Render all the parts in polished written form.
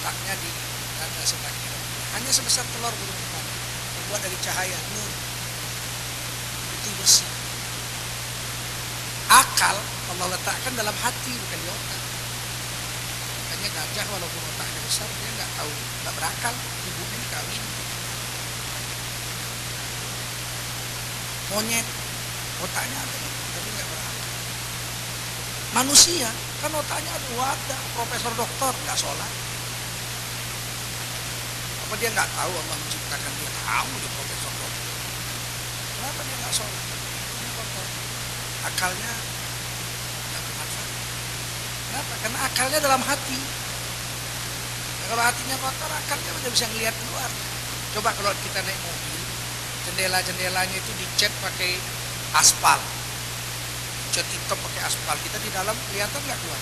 letaknya di dada sebelah kiri. Hanya sebesar telur burung merpati, terbuat dari cahaya nur, itu bersih. Akal Allah letakkan dalam hati, bukan di otak. Makanya gajah walaupun otaknya besar, dia nggak tahu, nggak berakal. Ibunya dikawin. Monyet otaknya ada, tapi nggak berakal. Manusia kan otaknya ada, profesor doktor nggak sholat. Apa dia nggak tahu Allah menciptakan dia? Tahu dia profesor doktor. Kenapa dia nggak sholat? Dia kotor. Akalnya nggak bermanfaat. Kenapa? Karena akalnya dalam hati. Ya, kalau hatinya kotor, akalnya udah bisa ngelihat keluar. Coba kalau kita naik mobil, jendela-jendelanya itu dicat pakai aspal, cat hitam pakai aspal, kita di dalam kelihatan nggak keluar.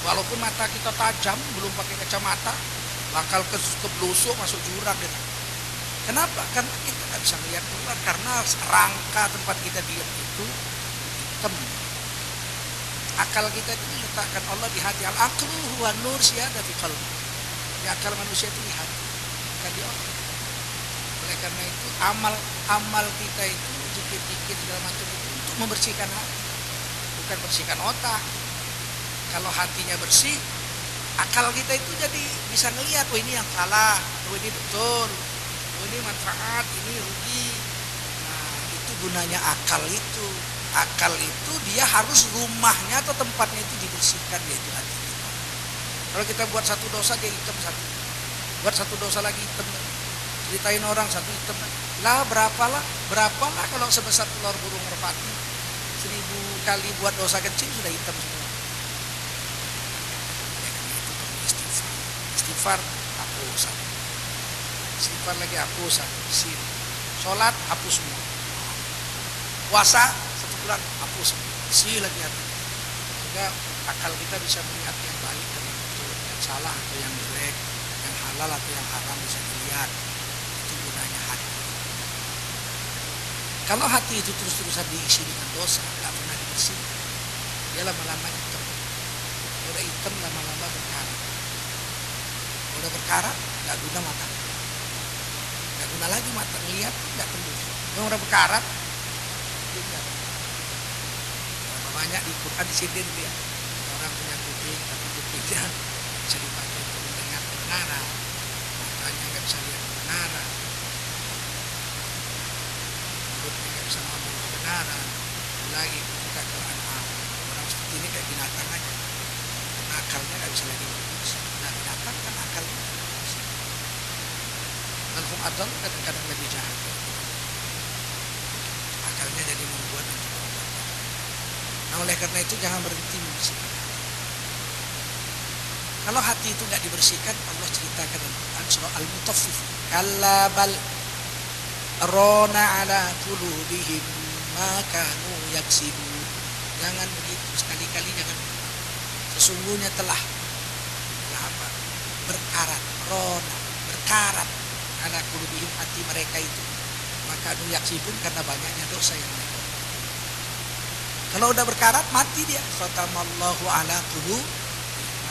Walaupun mata kita tajam, belum pakai kacamata, bakal kebelusuk masuk jurang gitu. Kenapa? Karena kita nggak bisa melihat keluar, karena rangka tempat kita diam itu hitam. Akal kita itu diletakkan Allah di hati. Al-aqlu huwa nur siyada fi qalbi. Ya, akal manusia itu di hati, bukan di otak. Oleh karena itu amal kita itu dikit-dikit segala macam itu untuk membersihkan hati, bukan bersihkan otak. Kalau hatinya bersih, akal kita itu jadi bisa ngelihat, oh ini yang salah, oh ini betul, oh ini manfaat, ini rugi. Nah, itu gunanya akal itu. Akal itu dia harus rumahnya atau tempatnya itu dibersihkan, yaitu hati kita. Kalau kita buat satu dosa dia hitam satu, buat satu dosa lagi hitam, ceritain orang satu hitam lah, berapalah kalau sebesar telur burung merpati, 1000 kali buat dosa kecil sudah hitam semua. Istighfar hapusan, istighfar lagi hapusan, bersih. Sholat hapus semua, puasa 1 bulan hapus, bersih lagi hati. Sehingga akal kita bisa melihat yang baik dan yang betul, yang salah atau yang jelek, yang halal atau yang haram bisa dilihat. Itu gunanya hati. Kalau hati itu terus-terusan diisi dengan dosa, nggak pernah dibersihkan, dia lama-lama hitam. Udah hitam lama-lama berkarat. Udah berkarat, nggak guna mata, nggak guna lagi mata, ngelihat nggak tembus. Yang udah berkarat, dia nggak. Banyak di Quran disindir dia. Orang punya kuping, tapi kupingnya bisa dipakai untuk mendengar kebenaran, matanya nggak bisa lihat kebenaran, mulutnya nggak bisa ngomong kebenaran. Lagi ketika Quran, orang seperti ini kayak binatang aja, karena akalnya nggak bisa lagi berfungsi. Nah, binatang kan akalnya nggak berfungsi. Manhum adal kadang-kadang lebih jahat. Akalnya jadi membuat dan membuat. Nah, oleh karena itu jangan berhenti membersihkan hati. Kalau hati itu nggak dibersihkan, Allah ceritakan dalam Quran surah Al-Mutaffif, kalla bal rona ala qulubihim ma kanu yaksibun. Jangan begitu, sekali-kali jangan. Sesungguhnya telah apa? Berkarat, rona, berkarat ala qulubihim, hati mereka itu, maka kanu yaksibun, karena banyaknya dosa yang mereka. Kalau udah berkarat, mati dia. Khatamallahu ala qulub,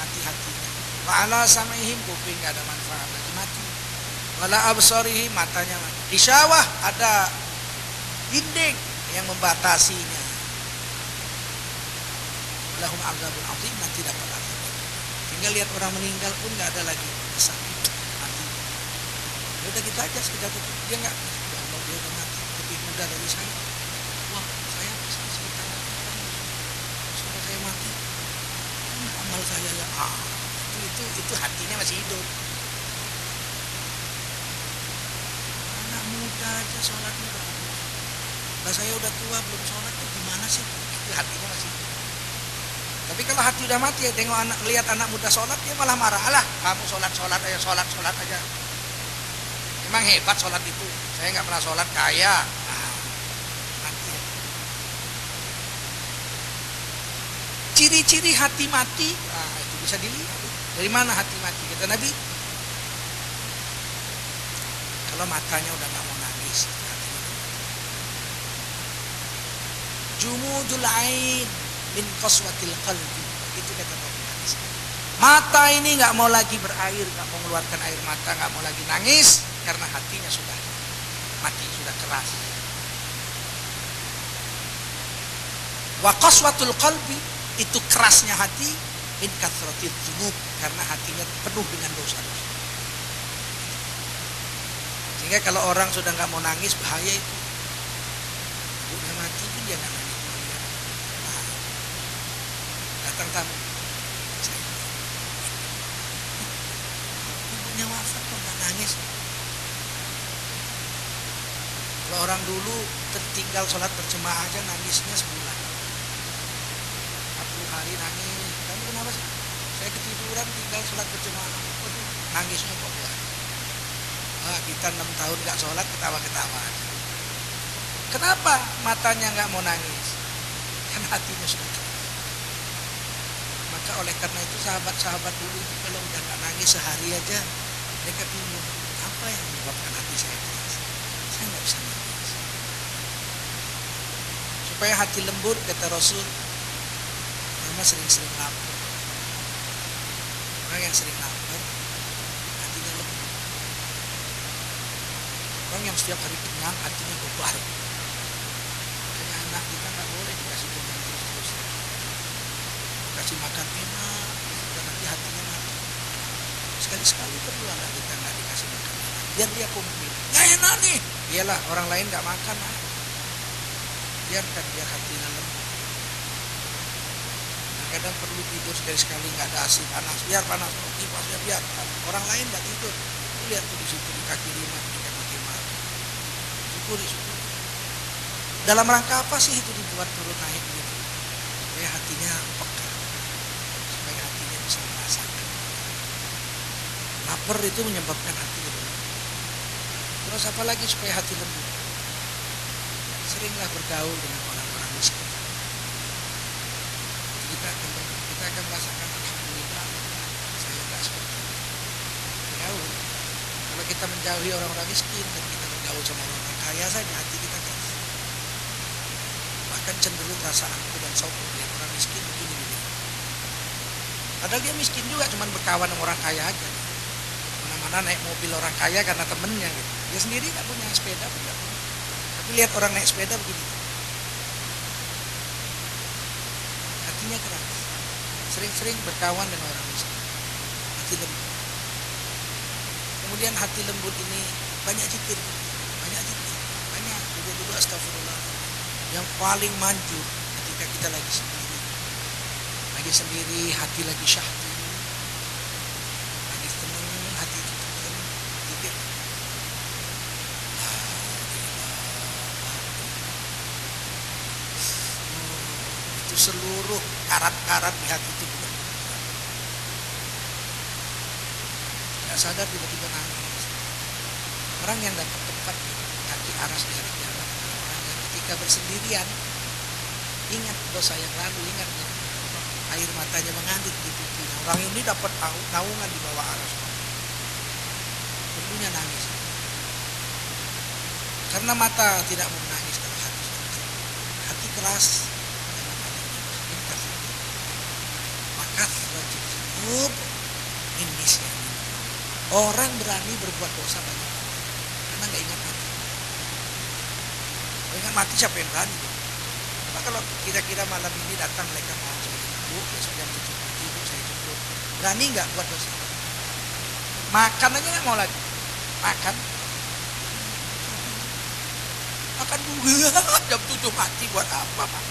mati hatinya. Wa ala sam'ihim, kuping enggak ada manfaat lagi, mati. Wala absarihim, matanya mati. Isyawah, ada dinding yang membatasinya. Lahum azabun azim, nanti dapat azab. Tinggal lihat orang meninggal pun enggak ada lagi sakit, mati. Ya udah gitu aja, sekedar itu. Dia enggak, ya Allah, dia udah mati, lebih muda dari saya. Wah, saya bisa sekitar saya mati, amal saya ya itu hatinya masih hidup. Anak muda aja sholatnya bagus, lah saya udah tua belum sholat, gimana sih? Itu hatinya masih hidup. Tapi kalau hati udah mati, ya tengok anak, lihat anak muda sholat, dia malah marah. Alah, kamu sholat aja, memang hebat sholat itu, saya nggak pernah sholat, kaya. Ciri-ciri hati mati, nah, itu bisa dilihat. Dari mana hati mati? Kata Nabi, kalau matanya udah nggak mau nangis, jumudul ain min qaswatil qalbi, itu kata Nabi. Mata ini nggak mau lagi berair, nggak mau mengeluarkan air mata, nggak mau lagi nangis karena hatinya sudah mati, sudah keras. Wa qaswatul qalbi, itu kerasnya hati, min kathratil dzunub, karena hatinya penuh dengan dosa-dosa. Sehingga kalau orang sudah nggak mau nangis, bahaya itu. Ibunya mati pun dia nggak nangis. Nah, datang tamu, ibunya wafat kok nggak nangis. Kalau orang dulu tertinggal sholat berjemaah aja nangisnya sebulan, 40 hari nangis. Kamu kenapa sih? Saya ketiduran tinggal sholat berjemaah. Waduh, nangisnya kok ya. Kita 6 tahun gak sholat ketawa-ketawa aja. Kenapa matanya gak mau nangis? Kan hatinya sudah keras. Maka oleh karena itu sahabat-sahabat dulu itu kalau udah gak nangis sehari aja, mereka bingung, apa yang menyebabkan hati saya keras? Saya gak bisa nangis. Supaya hati lembut, kata Rasul, karena sering-sering lapar. Orang yang sering lapar, hatinya lembut. Orang yang setiap hari kenyang, hatinya gobar. Makanya anak kita nggak boleh dikasih kenyang terus. Kasih makan enak, dan nanti hatinya mati. Sekali-sekali perlu anak kita nggak dikasih makan enak, biar dia komplain. Nggak enak nih. Iyalah, orang lain nggak makan. Biarkan dia hatinya lembut. Kadang perlu tidur sekali-sekali nggak ada AC panas, biar panas, kipasnya biar. Orang lain nggak tidur. Lihat tuh di situ di kaki lima, di kaki mati. Syukuri. Dalam rangka apa sih itu dibuat turun naik gitu? Supaya hatinya peka, supaya hatinya bisa merasakan. Lapar itu menyebabkan hati lembut. Terus apa lagi supaya hati lembut? Seringlah bergaul dengan orang-orang miskin. Kita akan merasakan alhamdulillah saya tidak seperti itu. Bergaul. Kalau kita menjauhi orang-orang miskin dan kita bergaul sama orang kaya saja, hati kita keras. Bahkan cenderung rasa angkuh dan sombong lihat orang miskin begini. Padahal dia miskin juga, cuman berkawan sama orang kaya aja. Mana-mana naik mobil orang kaya karena temennya gitu. Dia sendiri nggak punya sepeda pun nggak punya. Tapi lihat orang naik sepeda begini. Hatinya keras. Sering-sering berkawan dengan orang miskin. Hati lembut. Kemudian hati lembut ini banyak zikir. Banyak duduk astagfirullah. Yang paling manjur ketika kita lagi sendiri, hati lagi syahdu, lagi tenang, hati itu tenang, zikir. Itu seluruh karat-karat di hati itu juga. Gak sadar tiba-tiba nangis. Orang yang dapat tempat di kaki aras di hari kiamat, orang yang ketika bersendirian ingat dosa yang lalu, ingat air matanya mengalir di pipinya. Orang ini dapat naungan di bawah aras, perlunya nangis. Karena mata tidak mau menangis kalau hati keras. Maka Indonesia orang berani berbuat dosa banyak karena nggak ingat mati. Kalau ingat mati siapa yang berani? Karena kalau kira-kira malam ini datang mereka mau ibu, besok jam 7 pagi ibu saya jemput, berani nggak buat dosa? Makan aja nggak mau lagi. Makan dulu jam 7 mati buat apa Pak?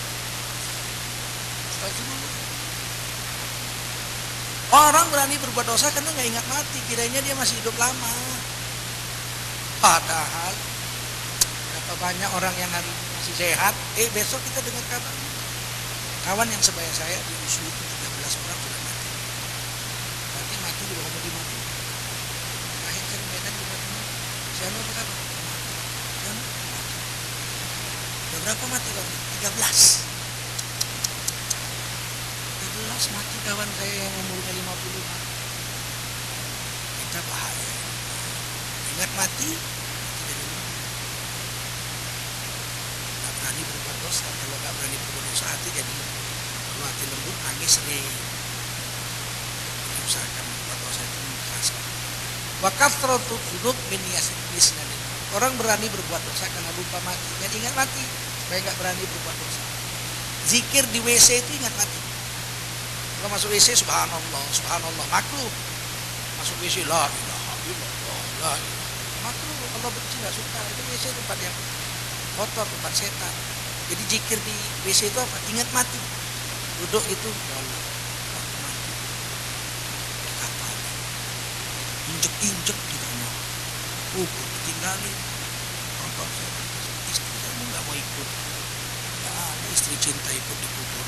Orang berani berbuat dosa karena nggak ingat mati, kiranya dia masih hidup lama. Padahal berapa banyak orang yang hari ini masih sehat, besok kita dengar kabar kawan yang sebaya saya di USU 13 orang sudah mati. Berarti mati di bawah mati. Akhir kan Medan juga mati. Siapa berapa? Udah berapa mati kawan? 13 mati kawan saya yang umurnya 50. Kita bahaya. Ingat mati, tidak berani berbuat dosa. Kalau nggak berani berbuat dosa hati jadi kalau hati lembut nangis sering. Wa kathratu dzunub min yasna. Orang berani berbuat dosa karena lupa mati. Dan ingat mati supaya enggak berani berbuat dosa. Zikir di WC itu ingat mati. Kalau masuk WC subhanallah, subhanallah, makruh. Masuk WC la ilaha illallah, la ilaha. Makruh, Allah benci, enggak suka. Itu WC tempat yang kotor, tempat setan. Jadi zikir di WC itu apa? Ingat mati. Duduk itu ya Allah, aku mati. Kapal. Injek-injek di rumah. Kubur tinggalin. Nonton saya. Istri saya enggak mau ikut. Ya, ada istri cinta ikut di kubur.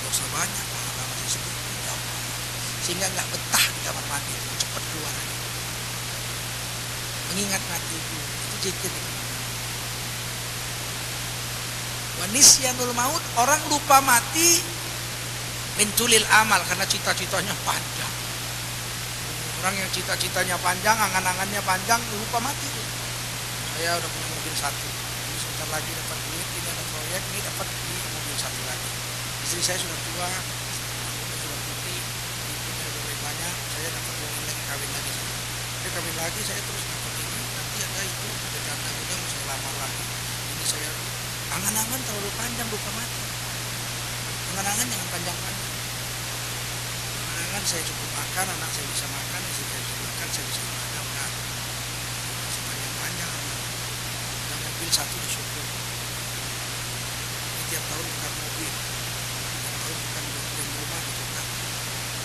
Dosa banyak, pahala masih sedikit, ya Allah. Sehingga nggak betah di kamar mandi, cepat keluar. Mengingat mati itu zikir. Wa nisyanul maut, orang lupa mati mentulil amal karena cita-citanya panjang. Orang yang cita-citanya panjang, angan-angannya panjang, lupa mati tuh. Saya udah punya mobil satu, ini sebentar lagi dapat duit, ini ada proyek, ini dapat mobil satu lagi. Istri saya sudah tua, anaknya sudah putih, ibunya sudah banyak, saya dapat uang lagi kawin lagi. Dia kawin lagi, saya terus dapat ini, nanti ada itu, ada janda muda, mau saya lamar lagi. Ini saya angan-angan terlalu panjang, lupa mati. Angan-angan jangan panjang-panjang. Angan-angan saya cukup makan, anak saya bisa makan, istri saya bisa makan, saya bisa makan, nah, sepanjang-panjang. Dan mobil satu disyukur. Tiap tahun bukan mobil. Bukan bikin rumah gitu kan.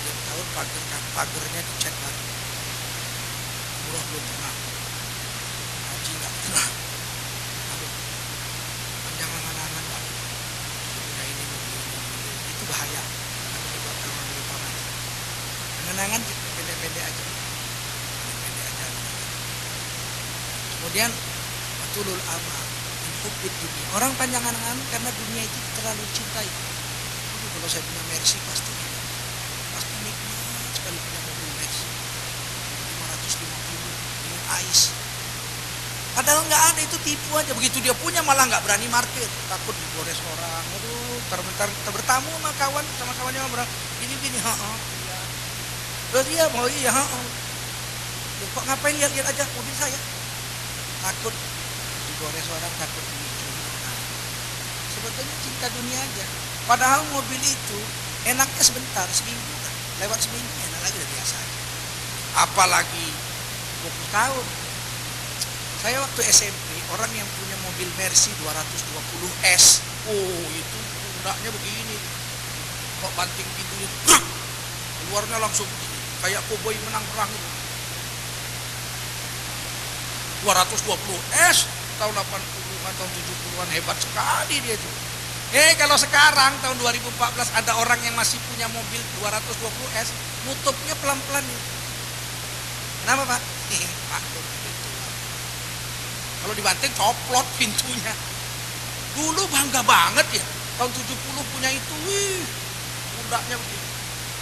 Tiap tahun pagernya dicat baru. Umroh belum pernah, haji nggak pernah. Aduh, panjang angan-angan Pak. Punya ini mobil, itu bahaya. Kalau dibuat orang lupa mati. Angan-angan pendek-pendek aja. Pendek aja. Kemudian watulul amal, hubbud dunia. Orang panjang angan-angan karena dunia itu terlalu cintai. Kalau saya punya Mercy pasti nikmat sekali punya mobil Mercy 550 minum ais. Padahal nggak ada, itu tipu aja. Begitu dia punya malah nggak berani parkir, takut digores orang. Aduh, bentar bertamu sama kawannya orang gini iya. Terus dia mau iya kok ngapain lihat aja mobil saya, takut digores orang, takut dicuri. Sebetulnya cinta dunia aja. Padahal mobil itu enaknya sebentar, seminggu kan. Lewat seminggu enak lagi, udah biasa aja. Apalagi 20 tahun. Saya waktu SMP, orang yang punya mobil Mercy 220S. Oh, itu pundaknya begini. Kok banting pintunya, keluarnya langsung begini. Kayak koboi menang perang itu. 220S tahun 80-an, tahun 70-an, hebat sekali dia itu. Kalau sekarang tahun 2014 ada orang yang masih punya mobil 220S, nutupnya pelan-pelan nih. Kenapa Pak? Takut pintu. Kalau dibanting coplot pintunya. Dulu bangga banget ya, tahun 70 punya itu, wih, pundaknya begini.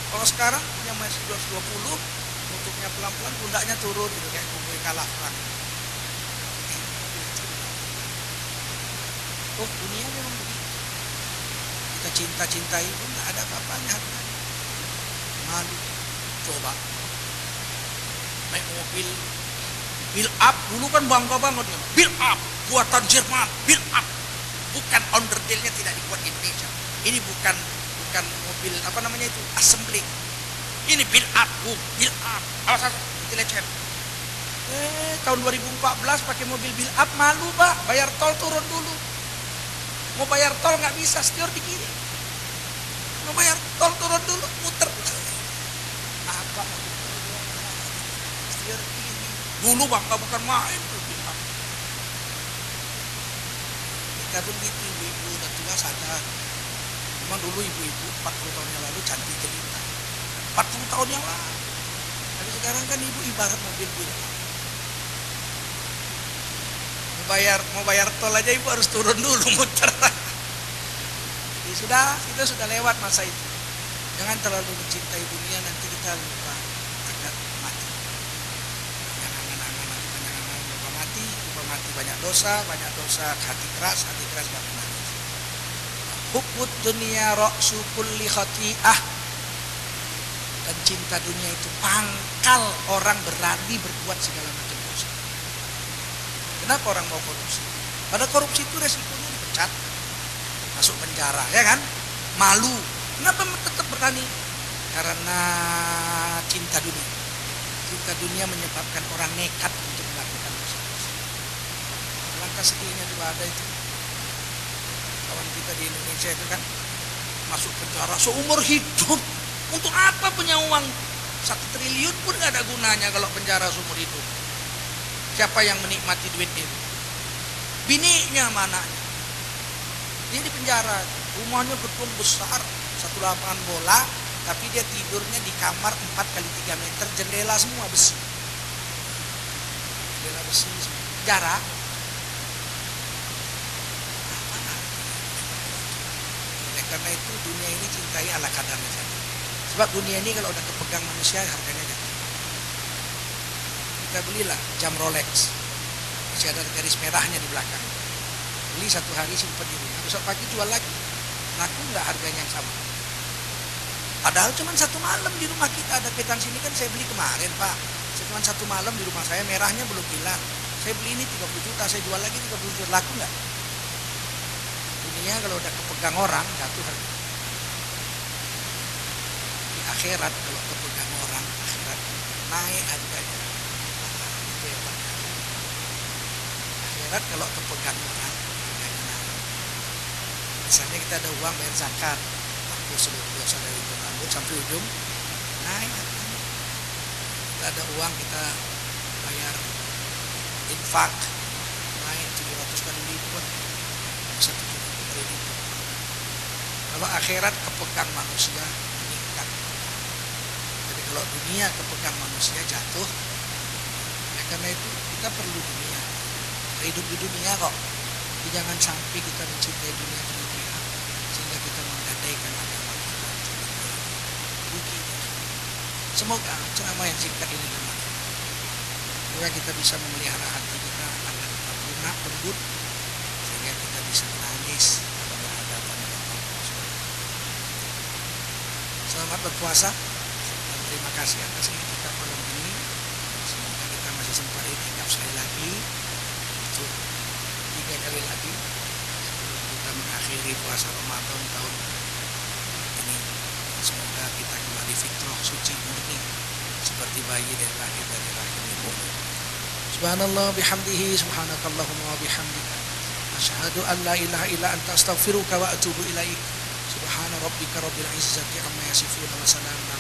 Kalau sekarang punya masih 220, nutupnya pelan-pelan, pundaknya turun gitu, kayak kumpul kalah perang. Oh, dunia memang begitu. Kita cinta-cintai pun gak ada apa-apanya. Malu. Coba naik mobil build up, dulu kan bangga banget ya. Build up, buatan Jerman, build up. Bukan onderdilnya tidak dibuat Indonesia. Ini bukan mobil apa namanya itu, assembly. Ini build up, build up. Awas itu lecet. Tahun 2014 pakai mobil build up, malu Pak, bayar tol turun dulu. Mau bayar tol nggak bisa, setir di kiri. Mau bayar tol turun dulu, muter. Apa? Setir kiri. Dulu bangga bukan main tuh. Kita pun gitu, ibu-ibu udah tua sadar. Memang dulu ibu-ibu 40 tahun yang lalu cantik jelita. 40 tahun yang lalu. Tapi sekarang kan ibu ibarat mobil build up. Mau bayar tol aja ibu harus turun dulu muter. Jadi kita sudah lewat masa itu. Jangan terlalu mencintai dunia, nanti kita lupa akan mati. Jangan lupa mati banyak dosa, hati keras bakal mati. Hubbud dunia ra'su kulli khati'ah. Dan cinta dunia itu pangkal orang berani berbuat segala macam dosa. Kenapa orang mau korupsi? Pada korupsi itu resikonya dipecat, masuk penjara, ya kan? Malu. Kenapa tetap berani? Karena cinta dunia. Cinta dunia menyebabkan orang nekat untuk melakukan dosa-dosa. Langkah sedihnya juga ada itu. Kawan kita di Indonesia itu kan masuk penjara seumur hidup. Untuk apa punya uang 1 triliun pun gak ada gunanya kalau penjara seumur hidup. Siapa yang menikmati duit itu? Bininya mana? Dia di penjara. Rumahnya gedung besar, 1 lapangan bola, tapi dia tidurnya di kamar 4x3 meter, jendela semua besi. Jendela besi semua. Penjara. Karena itu dunia ini cintai ala kadarnya saja. Sebab dunia ini kalau udah kepegang manusia harganya jatuh. Kita belilah jam Rolex, masih ada garis merahnya di belakang. Beli 1 hari simpan di rumah, besok pagi jual lagi. Laku nggak harganya yang sama? Padahal cuma 1 malam di rumah kita ada kwitansi ini kan saya beli kemarin Pak. Cuma 1 malam di rumah saya, merahnya belum hilang. Saya beli ini 30 juta, saya jual lagi 30 juta, laku nggak? Dunia kalau udah kepegang orang jatuh harga. Di akhirat kalau kepegang orang, akhirat naik harganya. Itu yang paling akhirat kalau kepegang orang harganya naik. Misalnya kita ada uang bayar zakat, hapus seluruh dosa dari ujung rambut sampai ujung, naik harganya. Kita ada uang kita bayar infak, naik 700 kali lipat, bisa 70 kali lipat. Kalau akhirat kepegang manusia meningkat. Jadi kalau dunia kepegang manusia jatuh. Ya karena itu kita perlu dunia. Kita hidup di dunia kok. Jadi jangan sampai kita mencintai dunia berlebihan sehingga kita menggadaikan agama kita. Rugi. Semoga ceramah yang singkat ini bermanfaat. Semoga kita bisa memelihara hati kita agar tetap lunak, lembut, sehingga kita bisa menangis pada berhadapan dengan Allah SWT. Selamat berpuasa dan terima kasih atas kita malam ini. Semoga kita masih sempat itikaf sekali lagi untuk 3 kali lagi sebelum kita mengakhiri puasa Ramadan tahun ini. Semoga kita kembali fitrah suci murni seperti bayi yang lahir dari rahim ibu. Subhanallah bihamdihi, subhanakallahumma wa bihamdika, asyhadu an la ilaha illa anta, astaghfiruka wa atubu ilaik. Subhana rabbika rabbil izzati amma yasifun wa salamun